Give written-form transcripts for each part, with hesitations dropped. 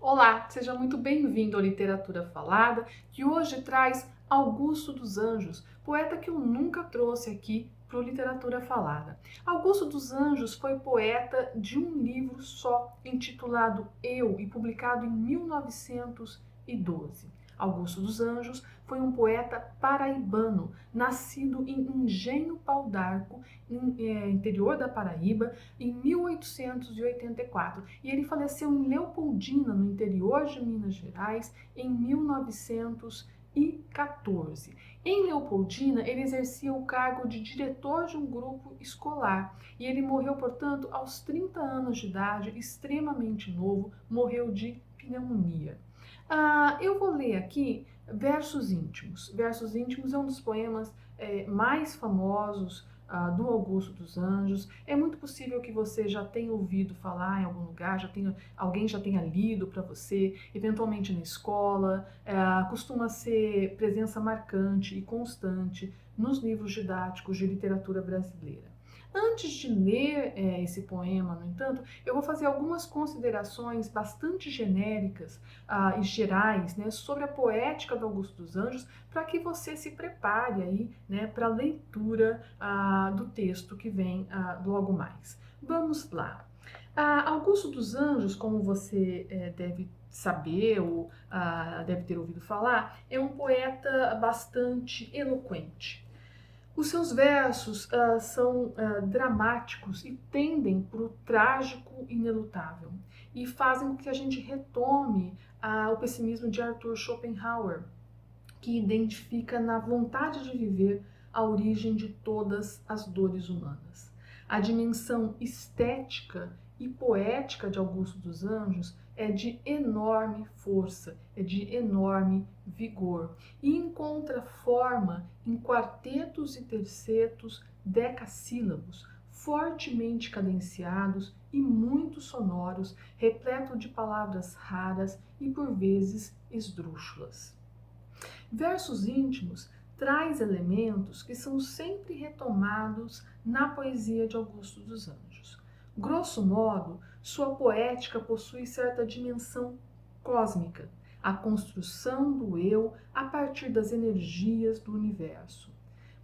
Olá, seja muito bem-vindo à Literatura Falada, que hoje traz Augusto dos Anjos, poeta que eu nunca trouxe aqui para o Literatura Falada. Augusto dos Anjos foi poeta de um livro só, intitulado Eu, e publicado em 1912. Augusto dos Anjos foi um poeta paraibano, nascido em Engenho Pau d'Arco, interior da Paraíba, em 1884. E ele faleceu em Leopoldina, no interior de Minas Gerais, em 1914. Em Leopoldina, ele exercia o cargo de diretor de um grupo escolar e ele morreu, portanto, aos 30 anos de idade, extremamente novo, morreu de pneumonia. Eu vou ler aqui Versos Íntimos. Versos Íntimos é um dos poemas mais famosos do Augusto dos Anjos. É muito possível que você já tenha ouvido falar em algum lugar, alguém já tenha lido para você, eventualmente na escola. Costuma ser presença marcante e constante nos livros didáticos de literatura brasileira. Antes de ler esse poema, no entanto, eu vou fazer algumas considerações bastante genéricas e gerais, né, sobre a poética do Augusto dos Anjos, para que você se prepare aí, né, para a leitura do texto que vem logo mais. Vamos lá. Augusto dos Anjos, como você deve saber ou deve ter ouvido falar, é um poeta bastante eloquente. Os seus versos são dramáticos e tendem para o trágico inelutável e fazem com que a gente retome o pessimismo de Arthur Schopenhauer, que identifica na vontade de viver a origem de todas as dores humanas. A dimensão estética e poética de Augusto dos Anjos é de enorme força, é de enorme vigor e encontra forma em quartetos e tercetos decassílabos, fortemente cadenciados e muito sonoros, repleto de palavras raras e por vezes esdrúxulas. Versos Íntimos traz elementos que são sempre retomados na poesia de Augusto dos Anjos. Grosso modo, sua poética possui certa dimensão cósmica, a construção do eu a partir das energias do universo.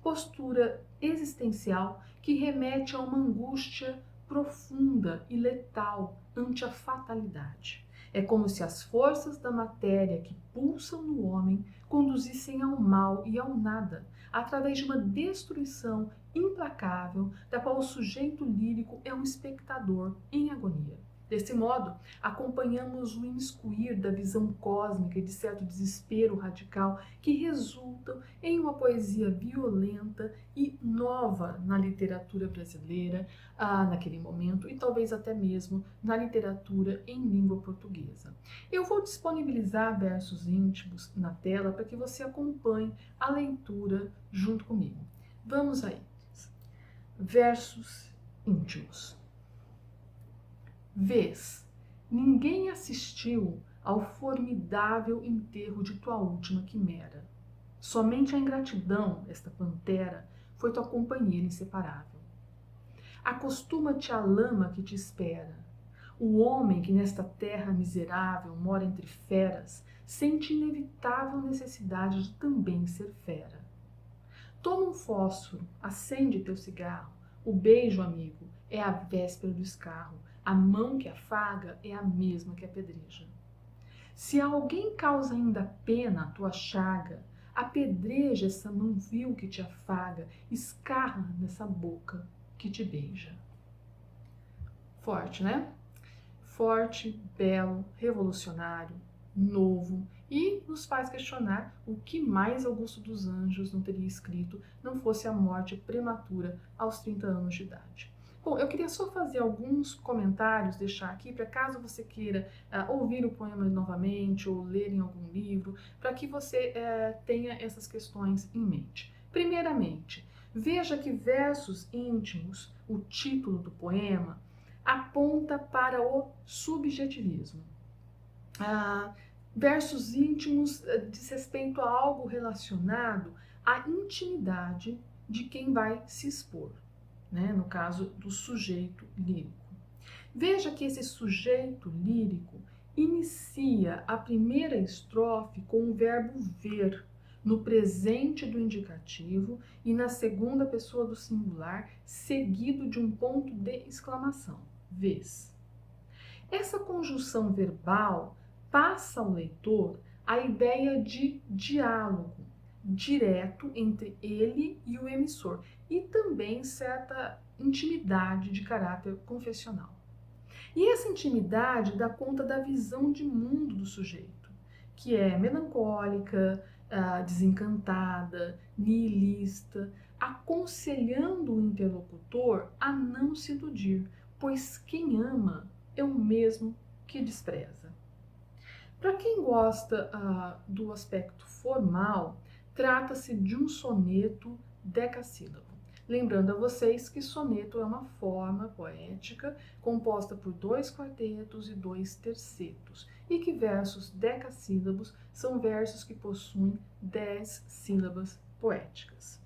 Postura existencial que remete a uma angústia profunda e letal ante a fatalidade. É como se as forças da matéria que pulsam no homem conduzissem ao mal e ao nada, através de uma destruição implacável da qual o sujeito lírico é um espectador em agonia. Desse modo, acompanhamos o imiscuir da visão cósmica e de certo desespero radical que resultam em uma poesia violenta e nova na literatura brasileira naquele momento e talvez até mesmo na literatura em língua portuguesa. Eu vou disponibilizar versos íntimos na tela para que você acompanhe a leitura junto comigo. Vamos aí. Versos íntimos. Vês, ninguém assistiu ao formidável enterro de tua última quimera. Somente a ingratidão, esta pantera, foi tua companheira inseparável. Acostuma-te à lama que te espera. O homem que nesta terra miserável mora entre feras sente inevitável necessidade de também ser fera. Toma um fósforo, acende teu cigarro. O beijo, amigo, é a véspera do escarro. A mão que afaga é a mesma que apedreja. Se a alguém causa ainda pena a tua chaga, apedreja essa mão vil que te afaga, escarra nessa boca que te beija. Forte, né? Forte, belo, revolucionário, novo e nos faz questionar o que mais Augusto dos Anjos não teria escrito não fosse a morte prematura aos 30 anos de idade. Bom, eu queria só fazer alguns comentários, deixar aqui, para caso você queira ouvir o poema novamente ou ler em algum livro, para que você tenha essas questões em mente. Primeiramente, veja que Versos Íntimos, o título do poema, aponta para o subjetivismo. Versos Íntimos diz respeito a algo relacionado à intimidade de quem vai se expor, né? No caso do sujeito lírico. Veja que esse sujeito lírico, inicia a primeira estrofe com o verbo ver, no presente do indicativo e na segunda pessoa do singular, seguido de um ponto de exclamação, vês. Essa conjunção verbal passa ao leitor a ideia de diálogo direto entre ele e o emissor e também certa intimidade de caráter confessional. E essa intimidade dá conta da visão de mundo do sujeito, que é melancólica, desencantada, nihilista, aconselhando o interlocutor a não se iludir, pois quem ama é o mesmo que despreza. Para quem gosta do aspecto formal, trata-se de um soneto decassílabo. Lembrando a vocês que soneto é uma forma poética composta por 2 quartetos e 2 tercetos, e que versos decassílabos são versos que possuem 10 sílabas poéticas.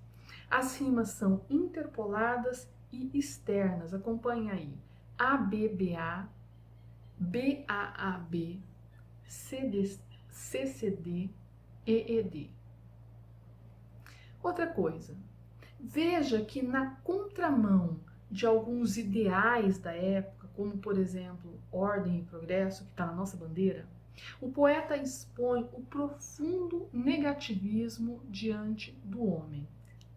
As rimas são interpoladas e externas. Acompanhe aí. ABBA, BAAB, CCD, EED. Outra coisa, veja que na contramão de alguns ideais da época, como por exemplo ordem e progresso, que está na nossa bandeira, o poeta expõe o profundo negativismo diante do homem,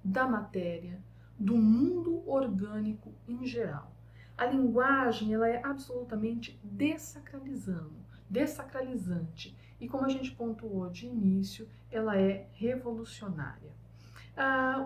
da matéria, do mundo orgânico em geral. A linguagem ela é absolutamente desacralizante e, como a gente pontuou de início, ela é revolucionária.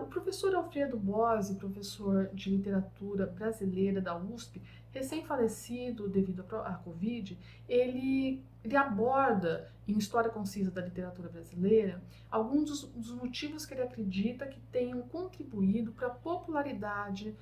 O professor Alfredo Bose, professor de literatura brasileira da USP, recém-falecido devido à Covid, ele aborda em História Concisa da Literatura Brasileira alguns dos motivos que ele acredita que tenham contribuído para a popularidade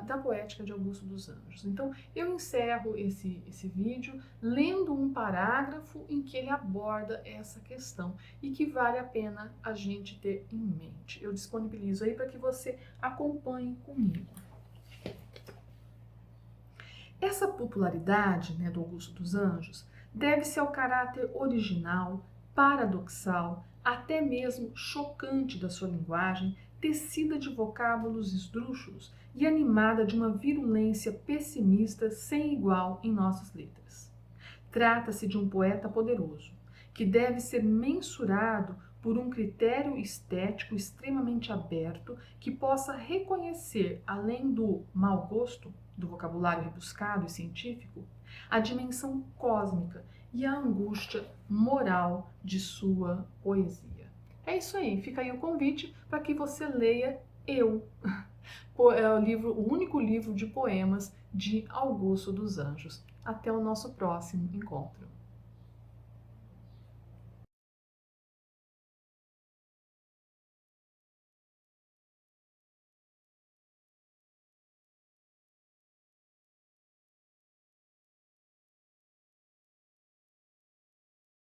da poética de Augusto dos Anjos. Então, eu encerro esse vídeo lendo um parágrafo em que ele aborda essa questão e que vale a pena a gente ter em mente. Eu disponibilizo aí para que você acompanhe comigo. Essa popularidade, do Augusto dos Anjos deve-se ao caráter original, paradoxal, até mesmo chocante da sua linguagem, tecida de vocábulos esdrúxulos e animada de uma virulência pessimista sem igual em nossas letras. Trata-se de um poeta poderoso, que deve ser mensurado por um critério estético extremamente aberto que possa reconhecer, além do mau gosto, do vocabulário rebuscado e científico, a dimensão cósmica e a angústia moral de sua poesia. É isso aí, fica aí o convite para que você leia Eu, o único livro de poemas de Augusto dos Anjos. Até o nosso próximo encontro.